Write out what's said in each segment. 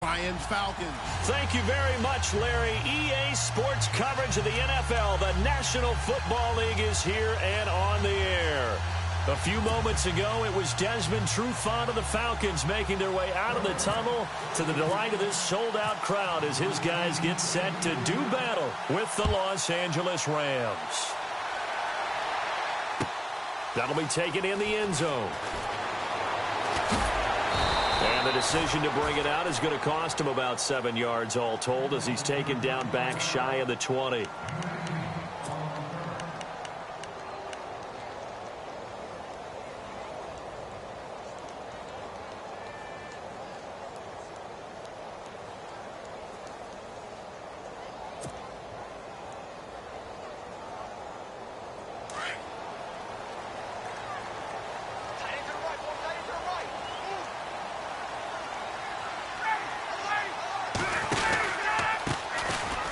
Lions Falcons. Thank you very much, Larry. EA Sports coverage of the NFL. The National Football League is here and on the air. A few moments ago, it was Desmond Trufant of the Falcons making their way out of the tunnel to the delight of this sold-out crowd as his guys get set to do battle with the Los Angeles Rams. That'll be taken in the end zone. And the decision to bring it out is going to cost him about 7 yards all told as he's taken down back shy of the 20.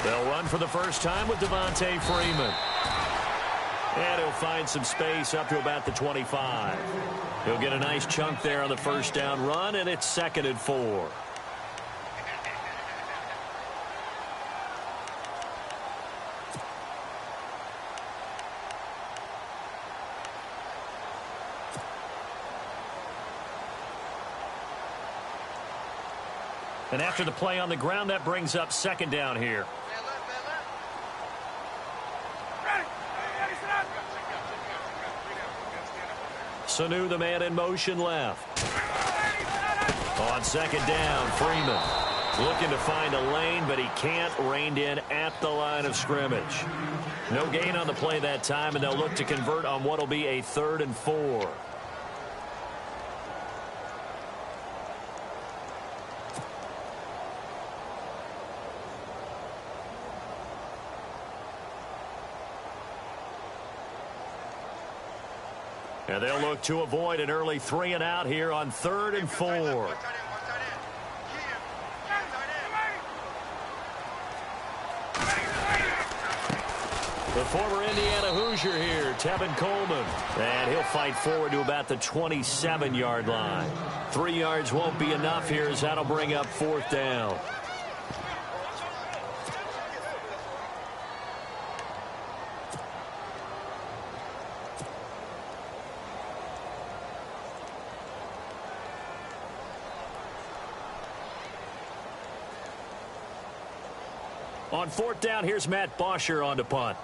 They'll run for the first time with Devontae Freeman. And he'll find some space up to about the 25. He'll get a nice chunk there on the first down run, and it's 2nd and 4. And after the play on the ground, that brings up 2nd down here. Sanu, the man in motion left. On 2nd down, Freeman looking to find a lane, but he can't. Reined in at the line of scrimmage. No gain on the play that time, and they'll look to convert on what will be a 3rd and 4. And they'll look to avoid an early 3 and out here on 3rd and 4. The former Indiana Hoosier here, Tevin Coleman. And he'll fight forward to about the 27-yard line. 3 yards won't be enough here as that'll bring up 4th down. On 4th down, here's Matt Bosher on to punt.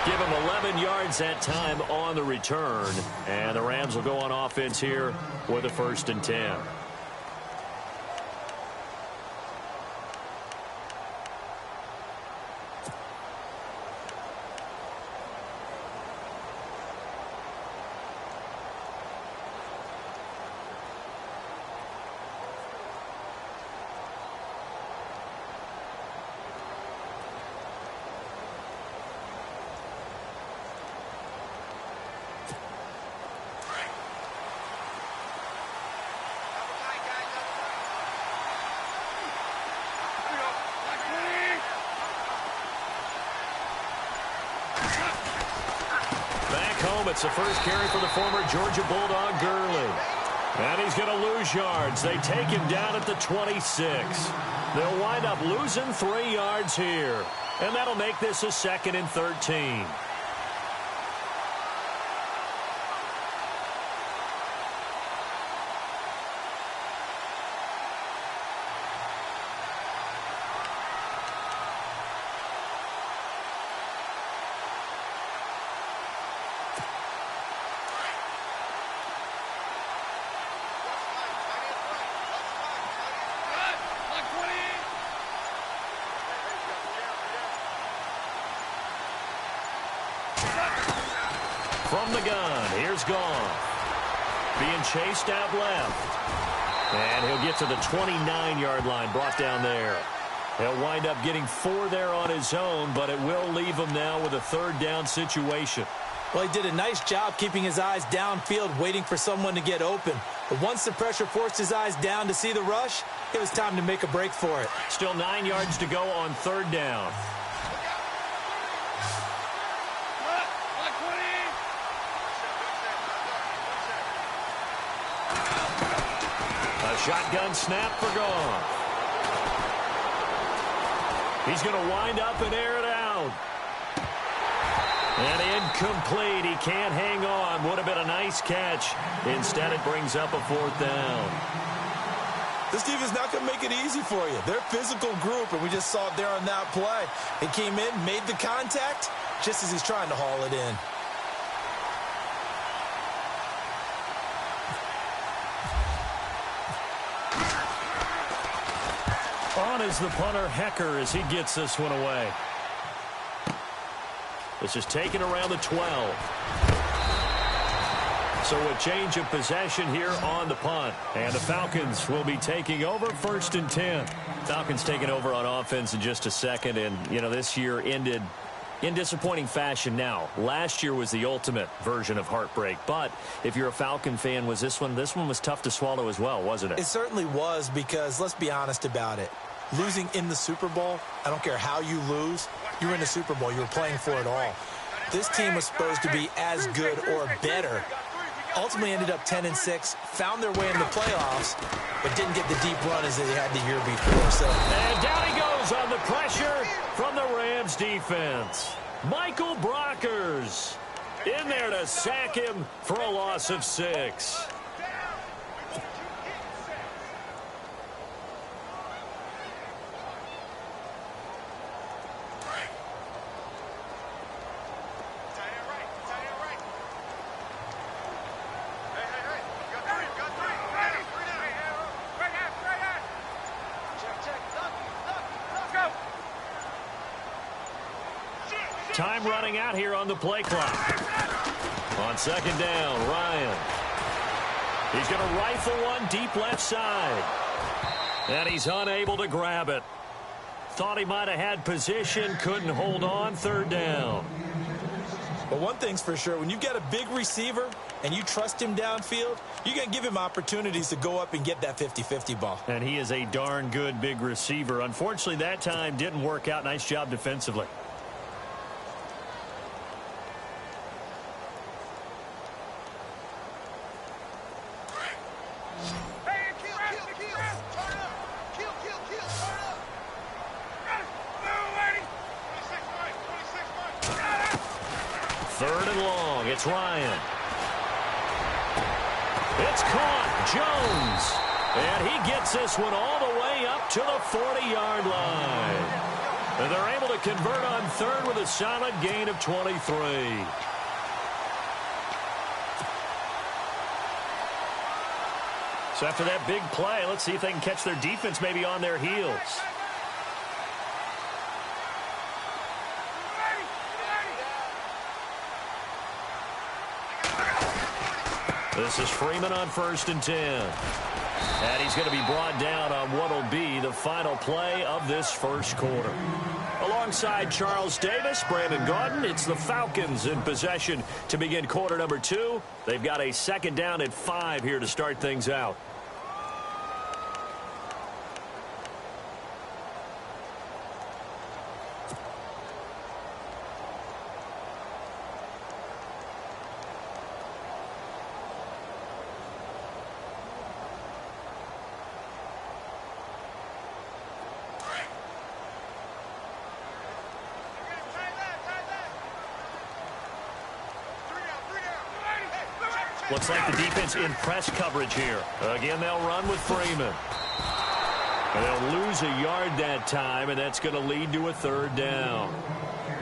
Give him 11 yards that time on the return. And the Rams will go on offense here with a 1st and 10. It's the first carry for the former Georgia Bulldog, Gurley. And he's going to lose yards. They take him down at the 26. They'll wind up losing 3 yards here. And that'll make this a 2nd and 13. From the gun, here's Goff. Being chased out left. And he'll get to the 29-yard line, brought down there. He'll wind up getting 4 there on his own, but it will leave him now with a 3rd down situation. Well, he did a nice job keeping his eyes downfield, waiting for someone to get open. But once the pressure forced his eyes down to see the rush, it was time to make a break for it. Still 9 yards to go on third down. A shotgun snap for Goff. He's going to wind up and air it out. And incomplete. He can't hang on. Would have been a nice catch. Instead, it brings up a fourth down. This team is not going to make it easy for you. They're a physical group, and we just saw it there on that play. He came in, made the contact, just as he's trying to haul it in. On is the punter, Hecker, as he gets this one away. This is taken around the 12. So a change of possession here on the punt. And the Falcons will be taking over 1st and 10. Falcons taking over on offense in just a second. And, you know, this year ended in disappointing fashion now. Last year was the ultimate version of heartbreak. But if you're a Falcon fan, was this one was tough to swallow as well, wasn't it? It certainly was, because let's be honest about it. Losing in the Super Bowl, I don't care how you lose, you were in the Super Bowl. You were playing for it all. This team was supposed to be as good or better. Ultimately ended up 10-6, found their way in the playoffs, but didn't get the deep run as they had the year before. So, and down he goes on the pressure from the Rams defense. Michael Brockers in there to sack him for a loss of 6. Time running out here on the play clock. On 2nd down, Ryan. He's going to rifle one deep left side. And he's unable to grab it. Thought he might have had position, couldn't hold on. 3rd down. But one thing's for sure, when you've got a big receiver and you trust him downfield, you're going to give him opportunities to go up and get that 50-50 ball. And he is a darn good big receiver. Unfortunately, that time didn't work out. Nice job defensively. It's Ryan. It's caught. Jones. And he gets this one all the way up to the 40-yard line. And they're able to convert on 3rd with a solid gain of 23. So after that big play, let's see if they can catch their defense maybe on their heels. This is Freeman on 1st and 10. And he's going to be brought down on what will be the final play of this first quarter. Alongside Charles Davis, Brandon Gaudin, it's the Falcons in possession to begin quarter number 2. They've got a 2nd down at 5 here to start things out. Looks like the defense in press coverage here. Again, they'll run with Freeman. And they'll lose a yard that time, and that's going to lead to a 3rd down.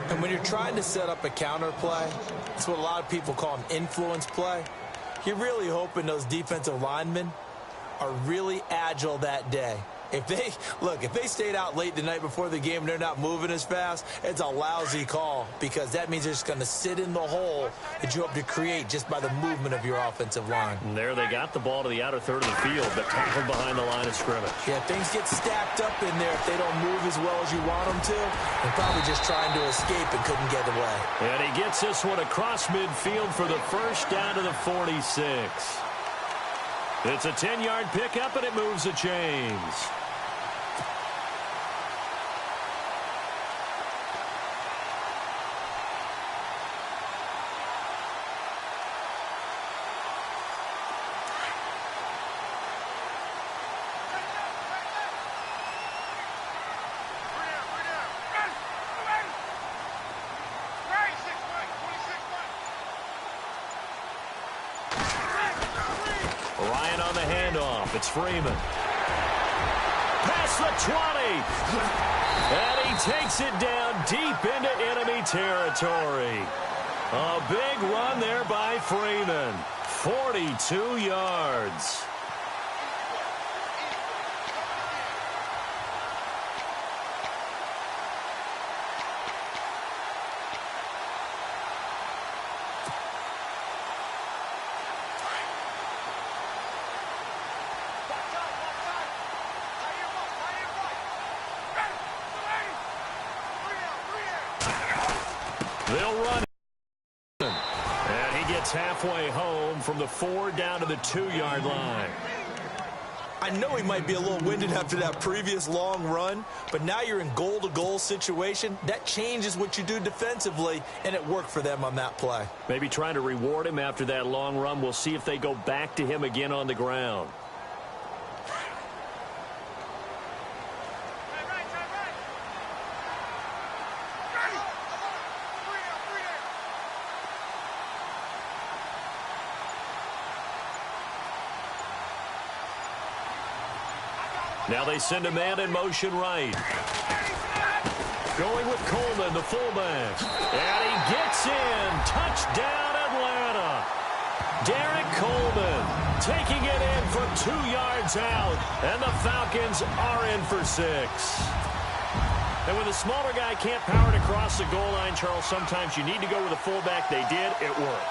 And when you're trying to set up a counter play, it's what a lot of people call an influence play. You're really hoping those defensive linemen are really agile that day. If they stayed out late the night before the game and they're not moving as fast, it's a lousy call because that means they're just going to sit in the hole that you hope to create just by the movement of your offensive line. And there they got the ball to the outer third of the field, but tackled behind the line of scrimmage. Yeah, things get stacked up in there if they don't move as well as you want them to. They're probably just trying to escape and couldn't get away. And he gets this one across midfield for the first down to the 46. It's a 10-yard pickup, and it moves the chains. Ryan on the handoff. It's Freeman. Past the 20. And he takes it down deep into enemy territory. A big run there by Freeman. 42 yards. They'll run. And he gets halfway home from the 4 down to the 2-yard line. I know he might be a little winded after that previous long run, but now you're in goal-to-goal situation. That changes what you do defensively, and it worked for them on that play. Maybe trying to reward him after that long run. We'll see if they go back to him again on the ground. Now they send a man in motion right. Going with Coleman, the fullback. And he gets in. Touchdown, Atlanta. Derek Coleman taking it in from 2 yards out. And the Falcons are in for 6. And when the smaller guy can't power it across the goal line, Charles, sometimes you need to go with a fullback. They did. It worked.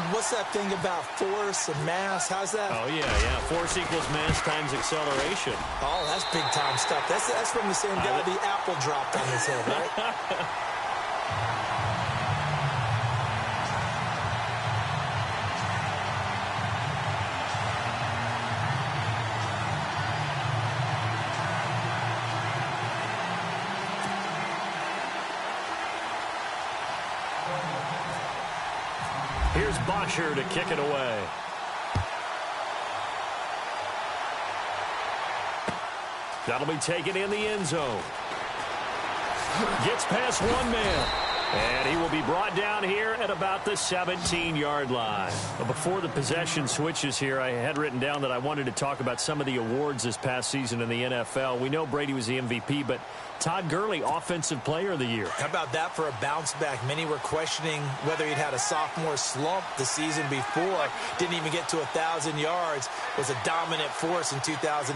What's that thing about force and mass? How's that? Oh, yeah. Force equals mass times acceleration. Oh, that's big-time stuff. That's from the same guy the apple dropped on his head, right? Here's Bosher to kick it away. That'll be taken in the end zone. Gets past one man. And he will be brought down here at about the 17-yard line. But before the possession switches here, I had written down that I wanted to talk about some of the awards this past season in the NFL. We know Brady was the MVP, but Todd Gurley, Offensive Player of the Year. How about that for a bounce back? Many were questioning whether he'd had a sophomore slump the season before. Didn't even get to 1,000 yards. Was a dominant force in 2017.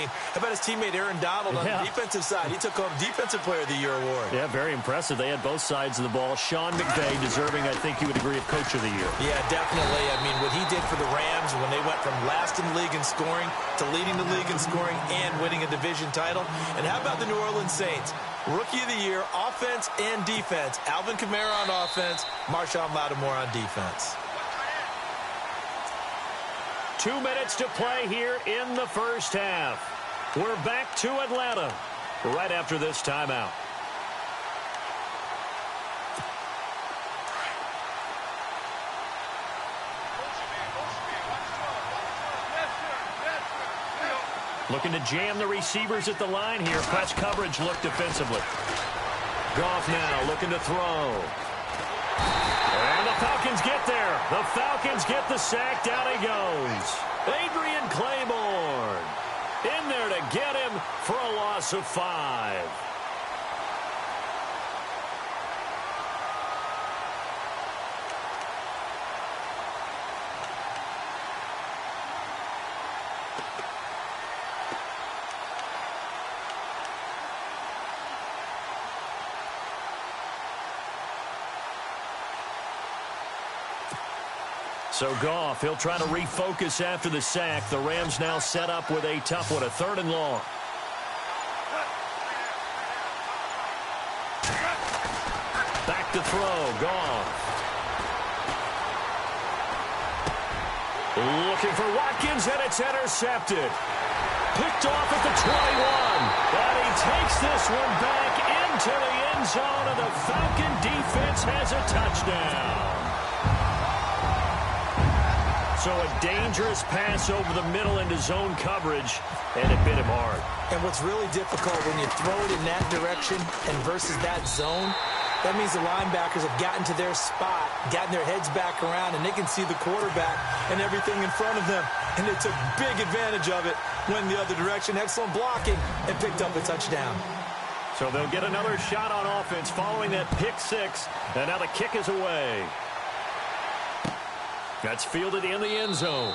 How about his teammate Aaron Donald on the defensive side? He took home Defensive Player of the Year award. Yeah, very impressive. They had both sides of the ball. Sean McVay deserving, I think you would agree, of Coach of the Year. Yeah, definitely. I mean, what he did for the Rams when they went from last in the league in scoring to leading the league in scoring and winning a division title. And how about the New Orleans Saints? Rookie of the Year, offense and defense. Alvin Kamara on offense, Marshawn Lattimore on defense. 2 minutes to play here in the first half. We're back to Atlanta right after this timeout. Looking to jam the receivers at the line here. Press coverage look defensively. Goff now looking to throw. And the Falcons get there. The Falcons get the sack. Down he goes. Adrian Claiborne in there to get him for a loss of 5. So Goff, he'll try to refocus after the sack. The Rams now set up with a tough one, a 3rd and long. Back to throw, Goff. Looking for Watkins, and it's intercepted. Picked off at the 21. And he takes this one back into the end zone, and the Falcon defense has a touchdown. So a dangerous pass over the middle into zone coverage, and it bit him hard. And what's really difficult when you throw it in that direction and versus that zone, that means the linebackers have gotten to their spot, gotten their heads back around, and they can see the quarterback and everything in front of them. And they took big advantage of it, went the other direction, excellent blocking, and picked up a touchdown. So they'll get another shot on offense following that pick six, and now the kick is away. That's fielded in the end zone.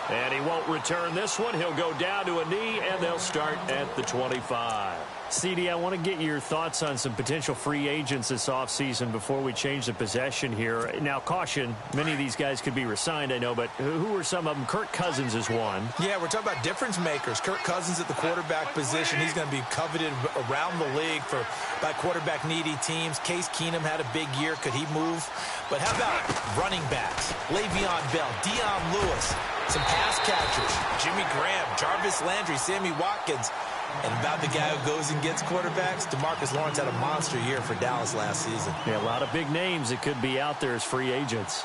And he won't return this one. He'll go down to a knee, and they'll start at the 25. CD, I want to get your thoughts on some potential free agents this offseason before we change the possession here. Now, caution, many of these guys could be re-signed, I know, but who are some of them? Kirk Cousins is one. Yeah, we're talking about difference makers. Kirk Cousins at the quarterback position. He's going to be coveted around the league by quarterback-needy teams. Case Keenum had a big year. Could he move? But how about running backs? Le'Veon Bell, Dion Lewis, some pass catchers, Jimmy Graham, Jarvis Landry, Sammy Watkins. And about the guy who goes and gets quarterbacks, DeMarcus Lawrence had a monster year for Dallas last season. Yeah, a lot of big names that could be out there as free agents.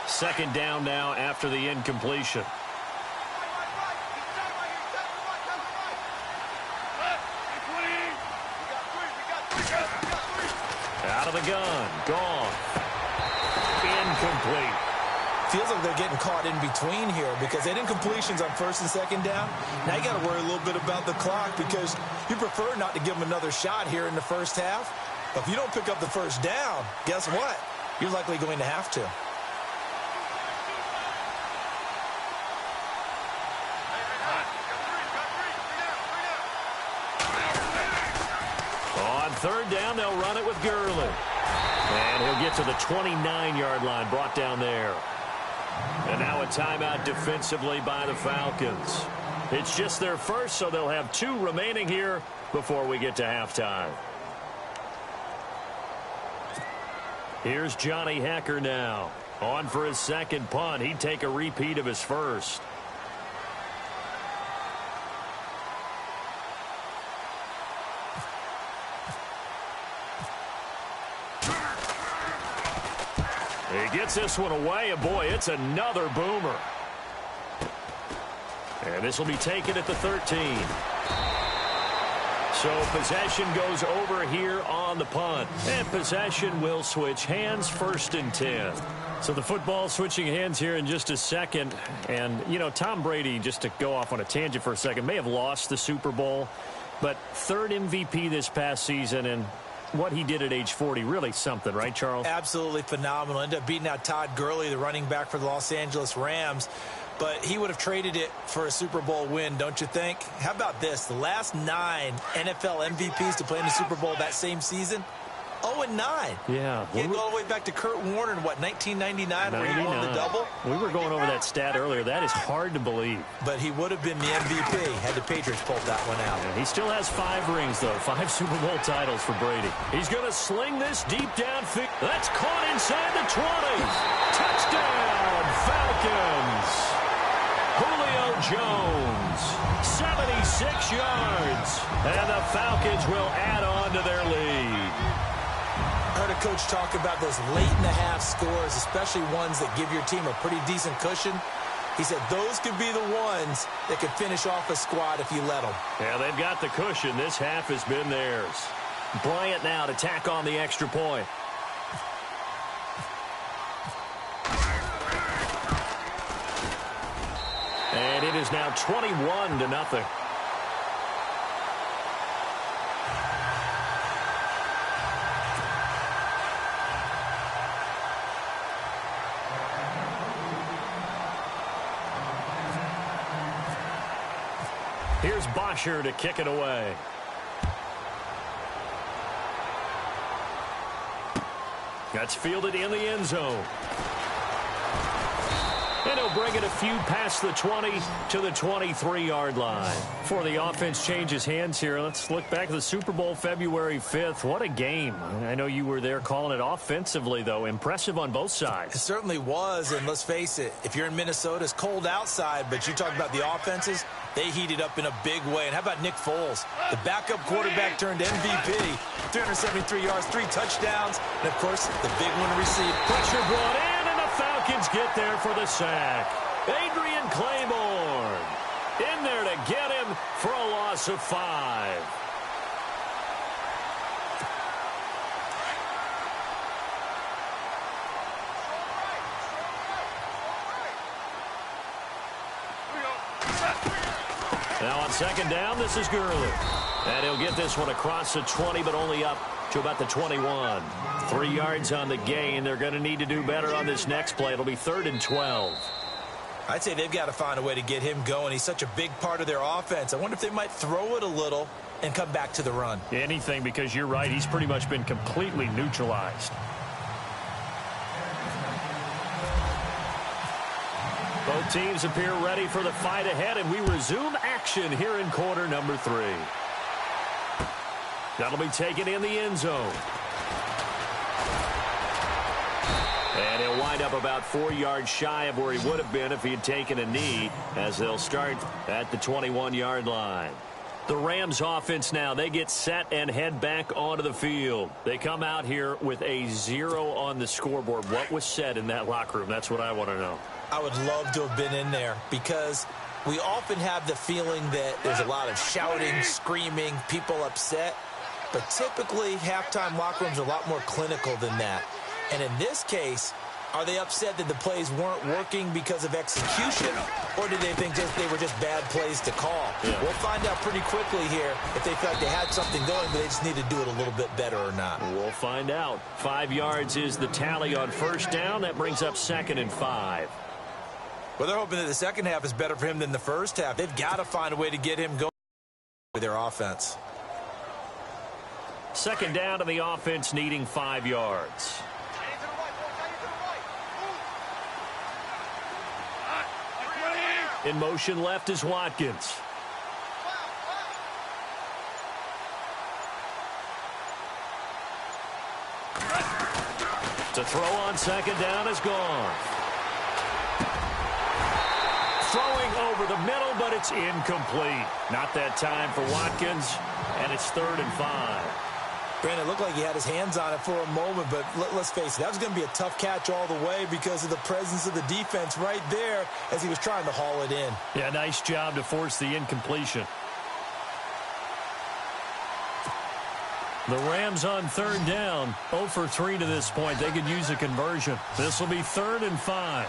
2nd down now after the incompletion. Out of the gun, gone. Incomplete. Feels like they're getting caught in between here because they didn't completions on 1st and 2nd down. Now you got to worry a little bit about the clock because you prefer not to give them another shot here in the first half. But if you don't pick up the 1st down, guess what? You're likely going to have to. On 3rd down, they'll run it with Gurley. And he'll get to the 29-yard line, brought down there. And now a timeout defensively by the Falcons. It's just their first, so they'll have 2 remaining here before we get to halftime. Here's Johnny Hacker now. On for his 2nd punt. He'd take a repeat of his first. He gets this one away, and boy, it's another boomer. And this will be taken at the 13. So possession goes over here on the punt. And possession will switch hands, 1st and 10. So the football switching hands here in just a second. And, you know, Tom Brady, just to go off on a tangent for a second, may have lost the Super Bowl. But 3rd MVP this past season, and what he did at age 40, really something, right, Charles? Absolutely phenomenal. Ended up beating out Todd Gurley, the running back for the Los Angeles Rams. But he would have traded it for a Super Bowl win, don't you think? How about this? The last 9 NFL MVPs to play in the Super Bowl that same season, 0-9. Yeah. He had to go all the way back to Kurt Warner in, what, 1999 where he won the double? We were going over that stat earlier. That is hard to believe. But he would have been the MVP had the Patriots pulled that one out. Yeah, he still has 5 rings, though. 5 Super Bowl titles for Brady. He's going to sling this deep downfield. That's caught inside the 20. Touchdown, Falcons. Julio Jones, 76 yards. And the Falcons will add on to their lead. I heard a coach talk about those late-in-the-half scores, especially ones that give your team a pretty decent cushion. He said those could be the ones that could finish off a squad if you let them. Yeah, they've got the cushion. This half has been theirs. Bryant now to tack on the extra point. And it is now 21-0. Here's Bosher to kick it away. That's fielded in the end zone. And he'll bring it a few past the 20 to the 23-yard line. Before the offense changes hands here, let's look back at the Super Bowl February 5th. What a game. I know you were there calling it offensively, though. Impressive on both sides. It certainly was, and let's face it, if you're in Minnesota, it's cold outside, but you talk about the offenses, they heated up in a big way. And how about Nick Foles? The backup quarterback turned MVP. 373 yards, 3 touchdowns, and, of course, the big one received. Pressure brought in. Falcons get there for the sack. Adrian Claiborne in there to get him for a loss of 5. Now on second down, this is Gurley. And he'll get this one across the 20, but only up to about the 21. 3 yards on the gain. They're going to need to do better on this next play. It'll be 3rd and 12. I'd say they've got to find a way to get him going. He's such a big part of their offense. I wonder if they might throw it a little and come back to the run. Anything, because you're right. He's pretty much been completely neutralized. Both teams appear ready for the fight ahead, and we resume action here in quarter number 3. That'll be taken in the end zone. And he'll wind up about 4 yards shy of where he would have been if he had taken a knee, as they'll start at the 21-yard line. The Rams offense now, they get set and head back onto the field. They come out here with a 0 on the scoreboard. What was said in that locker room? That's what I want to know. I would love to have been in there because we often have the feeling that there's a lot of shouting, screaming, people upset. But typically, halftime locker rooms are a lot more clinical than that. And in this case, are they upset that the plays weren't working because of execution, or did they think they were just bad plays to call? Yeah. We'll find out pretty quickly here if they felt like they had something going, but they just need to do it a little bit better or not. We'll find out. 5 yards is the tally on first down. That brings up 2nd and 5. Well, they're hoping that the second half is better for him than the first half. They've got to find a way to get him going with their offense. Second down to the offense, needing 5 yards. In motion left is Watkins. To throw on second down is gone. Throwing over the middle, but it's incomplete. Not that time for Watkins, and it's 3rd and 5. Brandon, it looked like he had his hands on it for a moment, but let's face it, that was going to be a tough catch all the way because of the presence of the defense right there as he was trying to haul it in. Yeah, nice job to force the incompletion. The Rams on 3rd down, 0 for 3 to this point. They could use a conversion. This will be 3rd and 5.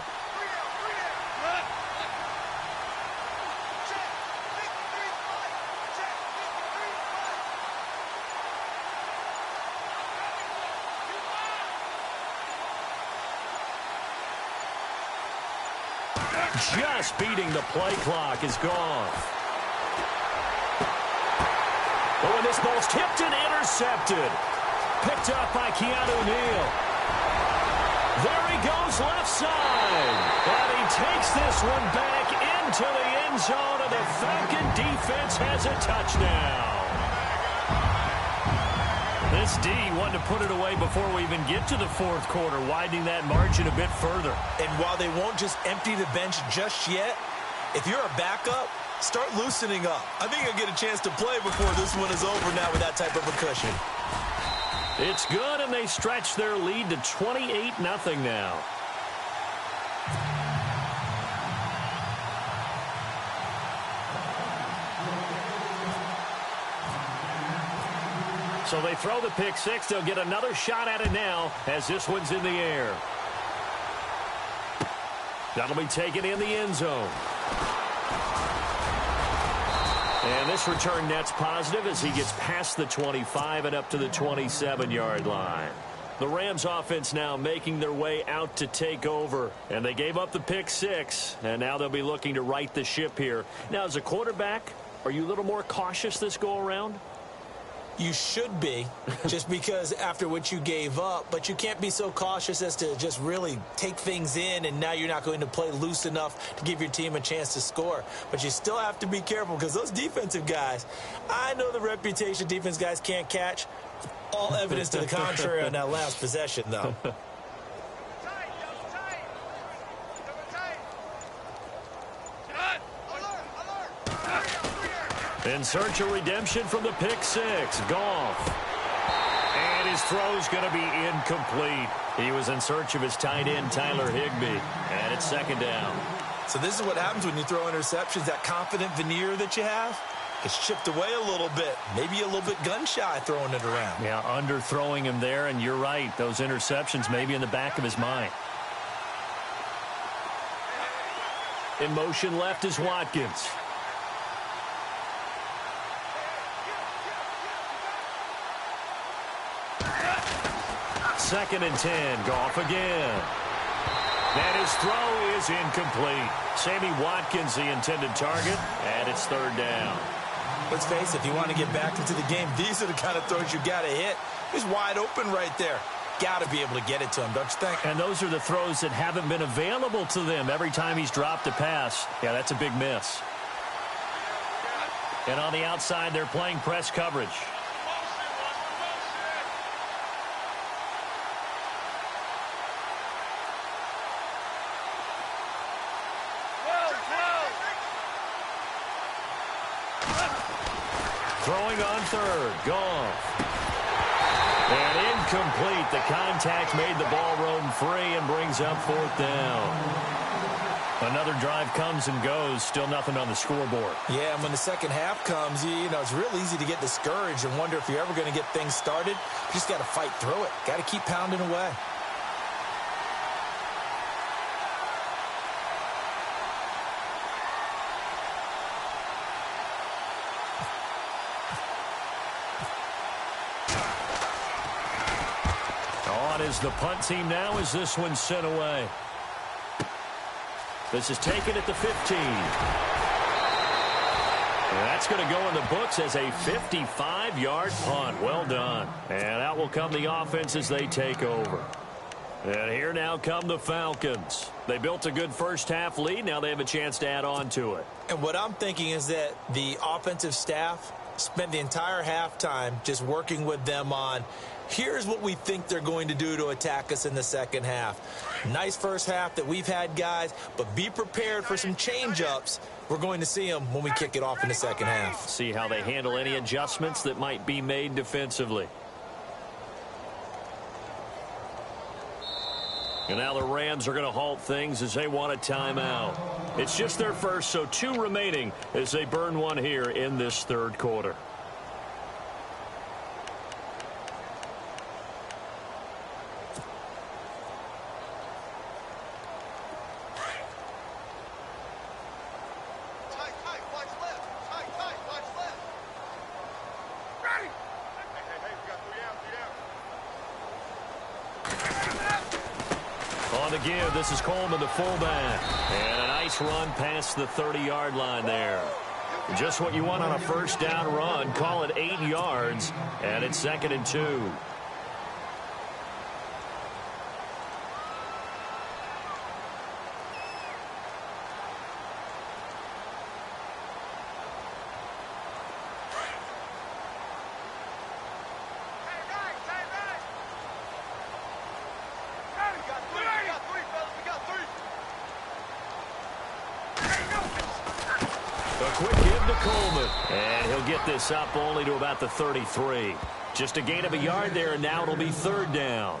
Just beating the play clock is gone. Oh, and this ball's tipped and intercepted. Picked up by Keanu Neal. There he goes left side. And he takes this one back into the end zone, and the Falcon defense has a touchdown. This D wanted to put it away before we even get to the 4th quarter, widening that margin a bit further. And while they won't just empty the bench just yet, if you're a backup, start loosening up. I think you'll get a chance to play before this one is over now with that type of a cushion. It's good, and they stretch their lead to 28-0 now. So they throw the pick six. They'll get another shot at it now as this one's in the air. That'll be taken in the end zone. And this return net's positive as he gets past the 25 and up to the 27-yard line. The Rams offense now making their way out to take over. And they gave up the pick six, and now they'll be looking to right the ship here. Now, as a quarterback, are you a little more cautious this go-around? You should be, just because after what you gave up, but you can't be so cautious as to just really take things in, and now you're not going to play loose enough to give your team a chance to score. But you still have to be careful, because those defensive guys, I know the reputation defense guys can't catch. All evidence to the contrary on that last possession, though. In search of redemption from the pick six. Goff. And his throw's going to be incomplete. He was in search of his tight end, Tyler Higbee. And it's second down. So this is what happens when you throw interceptions. That confident veneer that you have, it's chipped away a little bit. Maybe a little bit gun-shy throwing it around. Yeah, underthrowing him there, and you're right. Those interceptions may be in the back of his mind. In motion left is Watkins. Second and 10. Goff again. And his throw is incomplete. Sammy Watkins, the intended target, and it's third down. Let's face it, if you want to get back into the game, these are the kind of throws you got to hit. He's wide open right there. Got to be able to get it to him, don't you think? And those are the throws that haven't been available to them every time he's dropped a pass. Yeah, that's a big miss. And on the outside, they're playing press coverage. Throwing on third. Goff. And incomplete. The contact made the ball roam free and brings up fourth down. Another drive comes and goes. Still nothing on the scoreboard. Yeah, and when the second half comes, you know, it's real easy to get discouraged and wonder if you're ever going to get things started. You just got to fight through it. Got to keep pounding away. Is the punt team now as this one's sent away. This is taken at the 15. And that's going to go in the books as a 55-yard punt. Well done. And out will come the offense as they take over. And here now come the Falcons. They built a good first-half lead. Now they have a chance to add on to it. And what I'm thinking is that the offensive staff spent the entire halftime just working with them on, here's what we think they're going to do to attack us in the second half. Nice first half that we've had, guys, but be prepared for some change-ups. We're going to see them when we kick it off in the second half. See how they handle any adjustments that might be made defensively. And now the Rams are going to halt things as they want a timeout. It's just their first, so 2 remaining as they burn one here in this third quarter. Give. This is Coleman, the fullback. And a nice run past the 30-yard line there. Just what you want on a first down run. Call it 8 yards. And it's second and 2. This up only to about the 33. Just a gain of a yard there, and now it'll be third down.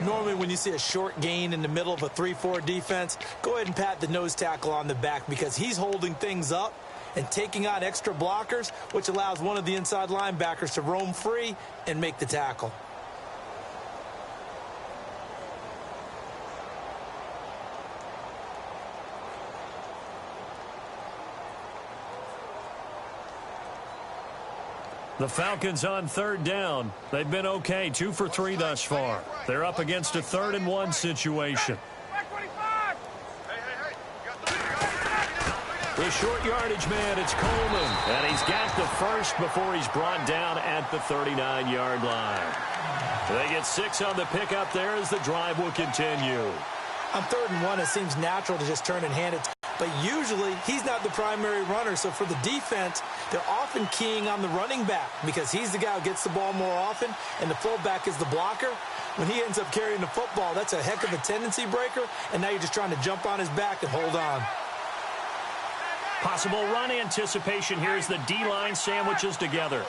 Normally when you see a short gain in the middle of a 3-4 defense, go ahead and pat the nose tackle on the back because he's holding things up and taking on extra blockers, which allows one of the inside linebackers to roam free and make the tackle. The Falcons on third down. They've been okay, 2 for 3 thus far. They're up against a 3rd-and-1 situation. The short yardage man, it's Coleman. And he's got the first before he's brought down at the 39-yard line. They get 6 on the pickup there as the drive will continue. On 3rd and 1, it seems natural to just turn and hand it. But usually, he's not the primary runner. So for the defense, they're often keying on the running back because he's the guy who gets the ball more often, and the fullback is the blocker. When he ends up carrying the football, that's a heck of a tendency breaker, and now you're just trying to jump on his back and hold on. Possible run anticipation here as the D-line sandwiches together.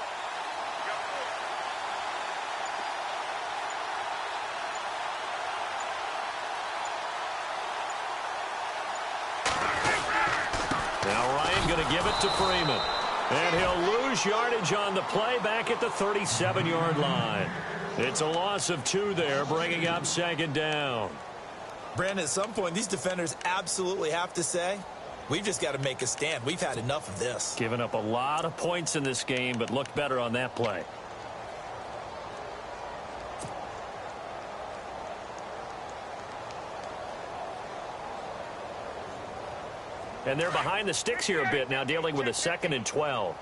Now Ryan going to give it to Freeman. And he'll lose yardage on the play back at the 37-yard line. It's a loss of 2 there, bringing up 2nd down. Brandon, at some point, these defenders absolutely have to say, we've just got to make a stand. We've had enough of this. Given up a lot of points in this game, but looked better on that play. And they're behind the sticks here a bit now, dealing with a 2nd and 12.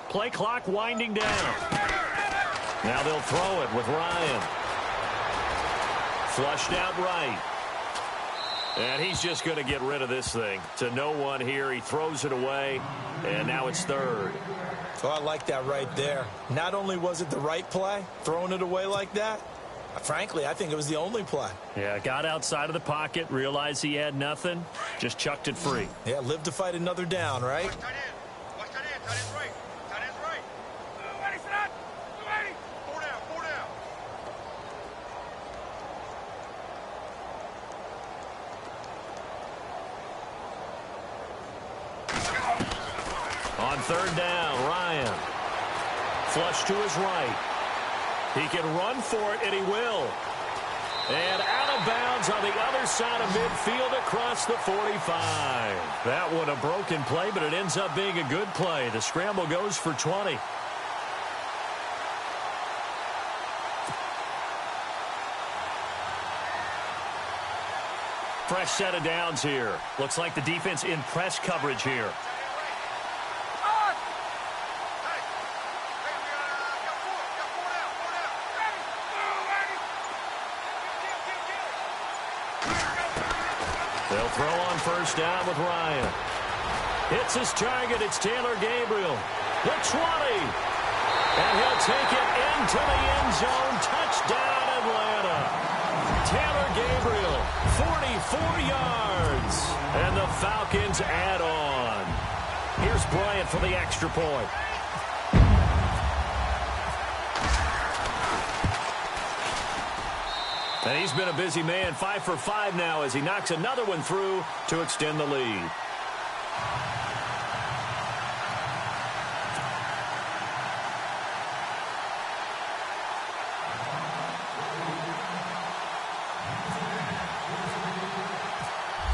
Play clock winding down. Now they'll throw it with Ryan. Flushed out right. And he's just going to get rid of this thing. To no one here. He throws it away. And now it's 3rd. So I like that right there. Not only was it the right play, throwing it away like that, frankly, I think it was the only play. Yeah, got outside of the pocket, realized he had nothing, just chucked it free. Yeah, live to fight another down, right? On 3rd down, Ryan. Flush to his right. He can run for it, and he will. And out of bounds on the other side of midfield across the 45. That one a broken play, but it ends up being a good play. The scramble goes for 20. Fresh set of downs here. Looks like the defense in press coverage here. They'll throw on 1st down with Ryan. Hits his target. It's Taylor Gabriel. The 20. And he'll take it into the end zone. Touchdown, Atlanta. Taylor Gabriel, 44 yards. And the Falcons add on. Here's Bryant for the extra point. And he's been a busy man, 5 for 5 now as he knocks another one through to extend the lead.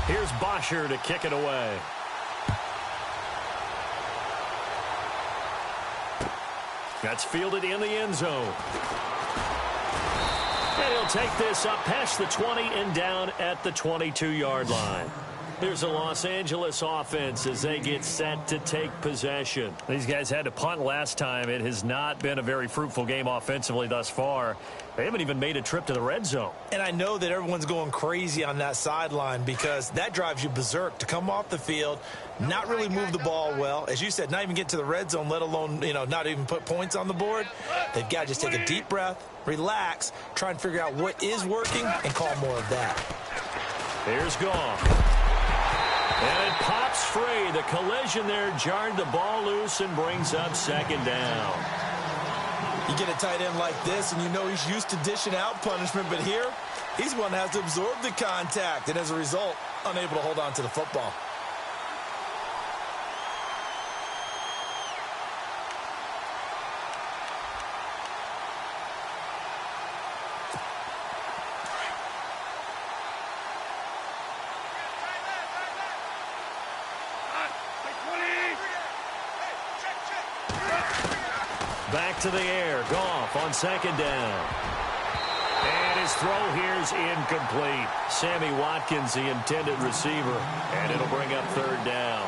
Here's Bosher to kick it away. That's fielded in the end zone. And he'll take this up past the 20 and down at the 22-yard line. Here's a Los Angeles offense as they get set to take possession. These guys had to punt last time. It has not been a very fruitful game offensively thus far. They haven't even made a trip to the red zone. And I know that everyone's going crazy on that sideline because that drives you berserk to come off the field, not really move the ball well. As you said, not even get to the red zone, let alone, not even put points on the board. They've got to just take a deep breath, relax, try and figure out what is working, and call more of that. Here's Goff. And it pops free. The collision there jarred the ball loose and brings up 2nd down. You get a tight end like this, and you know he's used to dishing out punishment, but here, he's one that has to absorb the contact, and as a result, unable to hold on to the football. back to the air. Goff on second down. And his throw here is incomplete. Sammy Watkins, the intended receiver, and it'll bring up third down.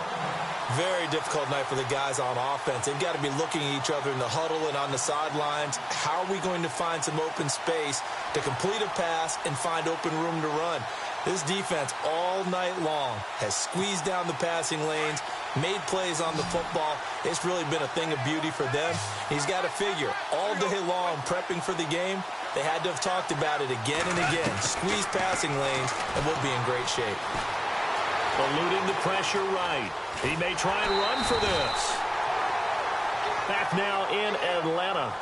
Very difficult night for the guys on offense. They've got to be looking at each other in the huddle and on the sidelines. How are we going to find some open space to complete a pass and find open room to run? This defense all night long has squeezed down the passing lanes, made plays on the football. It's really been a thing of beauty for them. He's got to figure all day long prepping for the game. They had to have talked about it again and again. Squeeze passing lanes, and we'll be in great shape. Eluding the pressure right. He may try and run for this. Back now in Atlanta.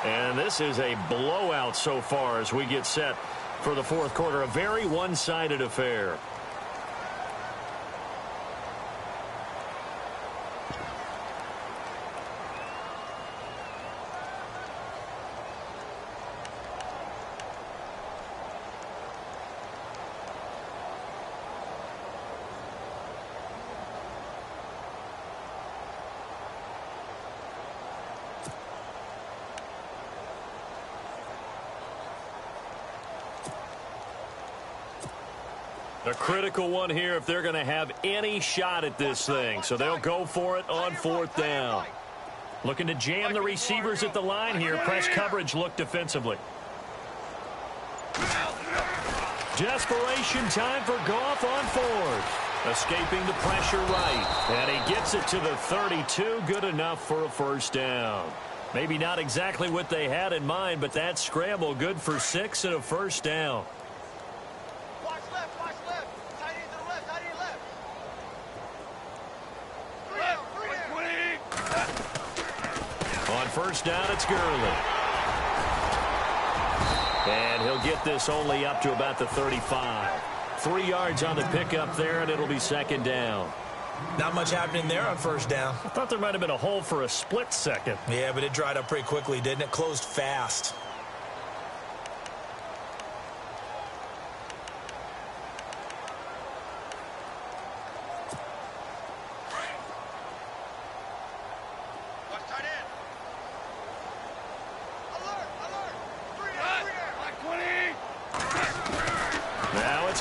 And this is a blowout so far as we get set for the fourth quarter. A very one-sided affair. A critical one here if they're going to have any shot at this thing. So they'll go for it on fourth down. Looking to jam the receivers at the line here. Press coverage look defensively. Desperation time for Goff on fourth. Escaping the pressure right. And he gets it to the 32. Good enough for a first down. Maybe not exactly what they had in mind, but that scramble good for 6 and a first down. First down, it's Gurley. And he'll get this only up to about the 35. 3 yards on the pickup there, and it'll be second down. Not much happening there on first down. I thought there might have been a hole for a split second. Yeah, but it dried up pretty quickly, didn't it? Closed fast.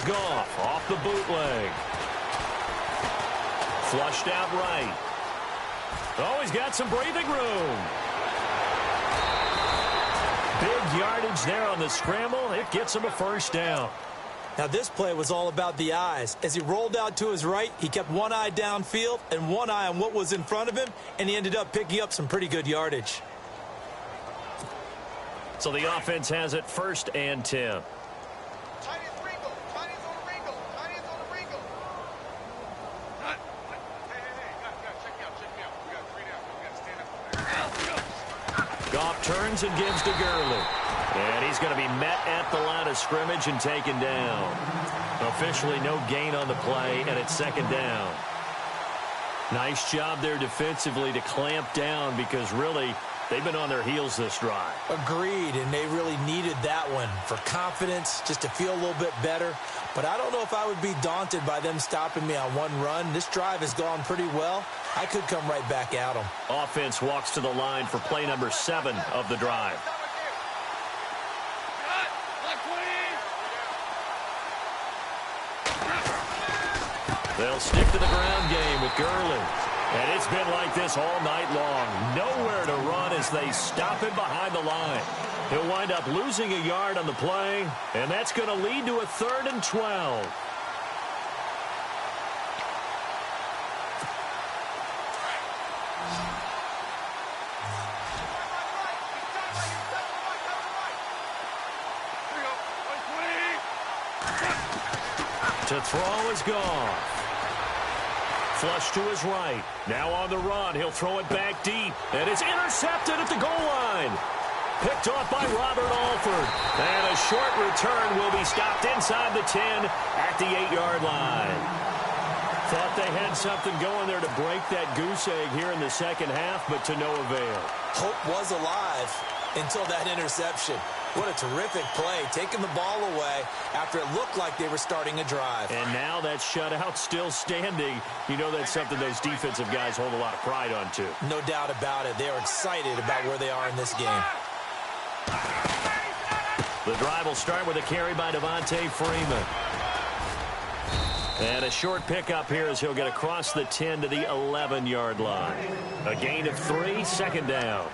Goff off the bootleg. Flushed out right. Oh, he's got some breathing room. Big yardage there on the scramble. It gets him a first down. Now this play was all about the eyes. As he rolled out to his right, he kept one eye downfield and one eye on what was in front of him, and he ended up picking up some pretty good yardage. So the offense has it first and 10. Goff turns and gives to Gurley. And he's going to be met at the line of scrimmage and taken down. Officially no gain on the play, and it's second down. Nice job there defensively to clamp down because really they've been on their heels this drive. Agreed, and they really needed that one for confidence, just to feel a little bit better. But I don't know if I would be daunted by them stopping me on one run. This drive has gone pretty well. I could come right back at them. Offense walks to the line for play number 7 of the drive. They'll stick to the ground game with Gurley. And it's been like this all night long. Nowhere to run as they stop him behind the line. He'll wind up losing a yard on the play, and that's going to lead to a 3rd and 12. To throw is Goff. Flush to his right. Now on the run. He'll throw it back deep. And it's intercepted at the goal line. Picked off by Robert Alford. And a short return will be stopped inside the 10 at the 8-yard line. Thought they had something going there to break that goose egg here in the second half, but to no avail. Hope was alive until that interception. What a terrific play, taking the ball away after it looked like they were starting a drive. And now that shutout still standing. You know that's something those defensive guys hold a lot of pride on, too. No doubt about it. They're excited about where they are in this game. The drive will start with a carry by Devontae Freeman. And a short pickup here as he'll get across the 10 to the 11-yard line. A gain of 3, second down.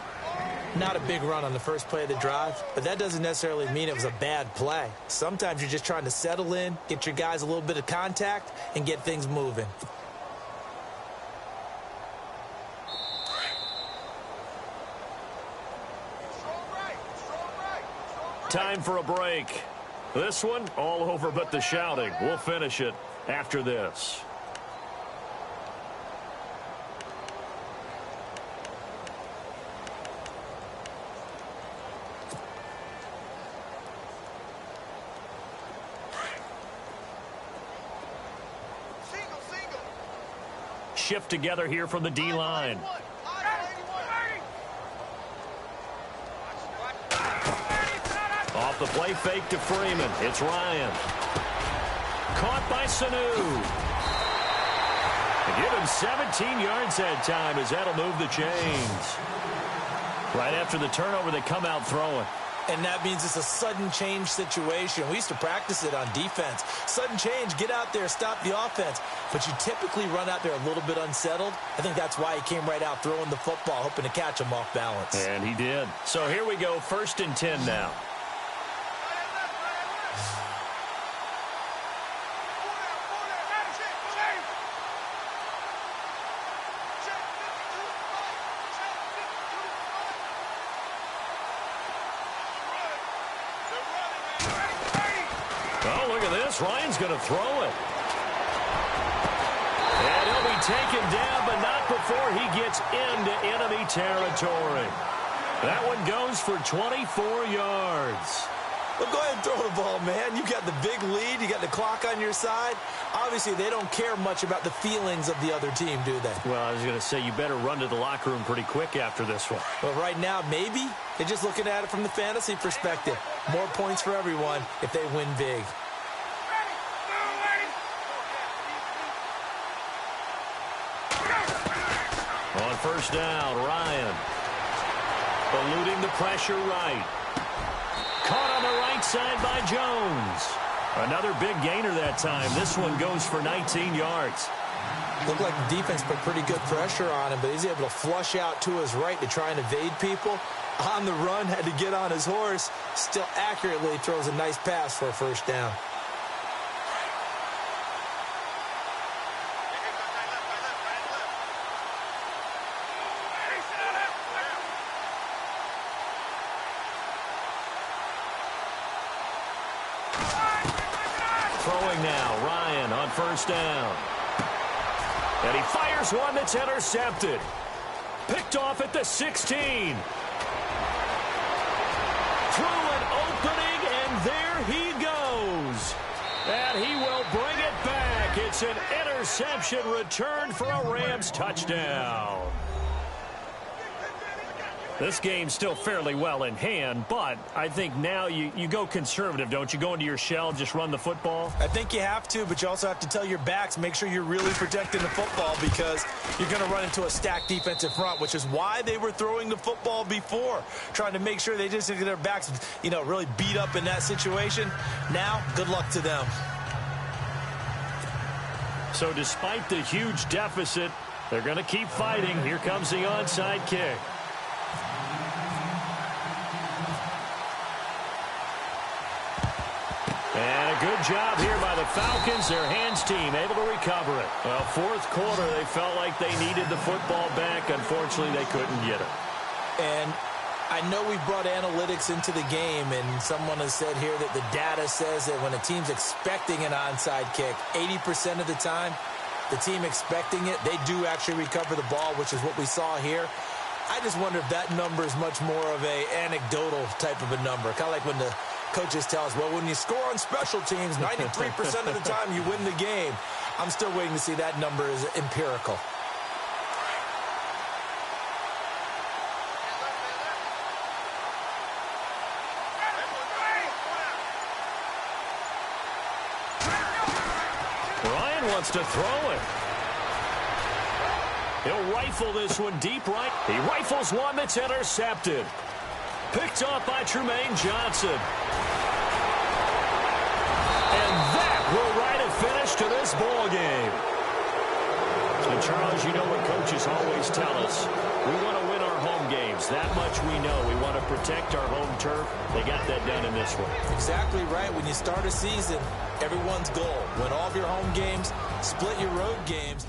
Not a big run on the first play of the drive, but that doesn't necessarily mean it was a bad play. Sometimes you're just trying to settle in, get your guys a little bit of contact, and get things moving. Time for a break. This one, all over but the shouting. We'll finish it after this. Shift together here from the D-line. Off the play fake to Freeman. It's Ryan. Caught by Sanu. Give him 17 yards that time as that'll move the chains. Right after the turnover, they come out throwing. And that means it's a sudden change situation. We used to practice it on defense. Sudden change, get out there, stop the offense. But you typically run out there a little bit unsettled. I think that's why he came right out throwing the football, hoping to catch him off balance. And he did. So here we go, 1st and 10 now. Oh, look at this. Ryan's going to throw it. And he'll be taken down, but not before he gets into enemy territory. That one goes for 24 yards. Well, go ahead and throw the ball, man. You got the big lead. You got the clock on your side. Obviously, they don't care much about the feelings of the other team, do they? Well, I was going to say you better run to the locker room pretty quick after this one. Well, right now, maybe. They're just looking at it from the fantasy perspective. More points for everyone if they win big. On 1st down, Ryan. Eluding the pressure right. Caught on the right side by Jones. Another big gainer that time. This one goes for 19 yards. Looked like the defense put pretty good pressure on him, but he's able to flush out to his right to try and evade people. On the run, had to get on his horse. Still accurately throws a nice pass for a 1st down. Throwing now, Ryan on 1st down. And he fires one that's intercepted. Picked off at the 16. Through an opening, and there he goes. And he will bring it back. It's an interception return for a Rams touchdown. This game's still fairly well in hand, but I think now you go conservative, don't you? Go into your shell, just run the football? I think you have to, but you also have to tell your backs, make sure you're really protecting the football because you're going to run into a stacked defensive front, which is why they were throwing the football before, trying to make sure they just get their backs, really beat up in that situation. Now, good luck to them. So despite the huge deficit, they're going to keep fighting. Here comes the onside kick. And a good job here by the Falcons. Their hands team able to recover it. Well, 4th quarter, they felt like they needed the football back. Unfortunately, they couldn't get it. And I know we've brought analytics into the game, and someone has said here that the data says that when a team's expecting an onside kick, 80% of the time, the team expecting it, they do actually recover the ball, which is what we saw here. I just wonder if that number is much more of a anecdotal type of a number. Kind of like when the coaches tell us, well, when you score on special teams, 93% of the time you win the game. I'm still waiting to see that number is empirical. wants to throw it. He'll rifle this one deep right. He rifles one that's intercepted. Picked off by Trumaine Johnson. And that will write a finish to this ball game. And Charles, you know what coaches always tell us. We want to win our home games. That much we know. We want to protect our home turf. They got that done in this one. Exactly right. When you start a season, everyone's goal: win all of your home games, split your road games,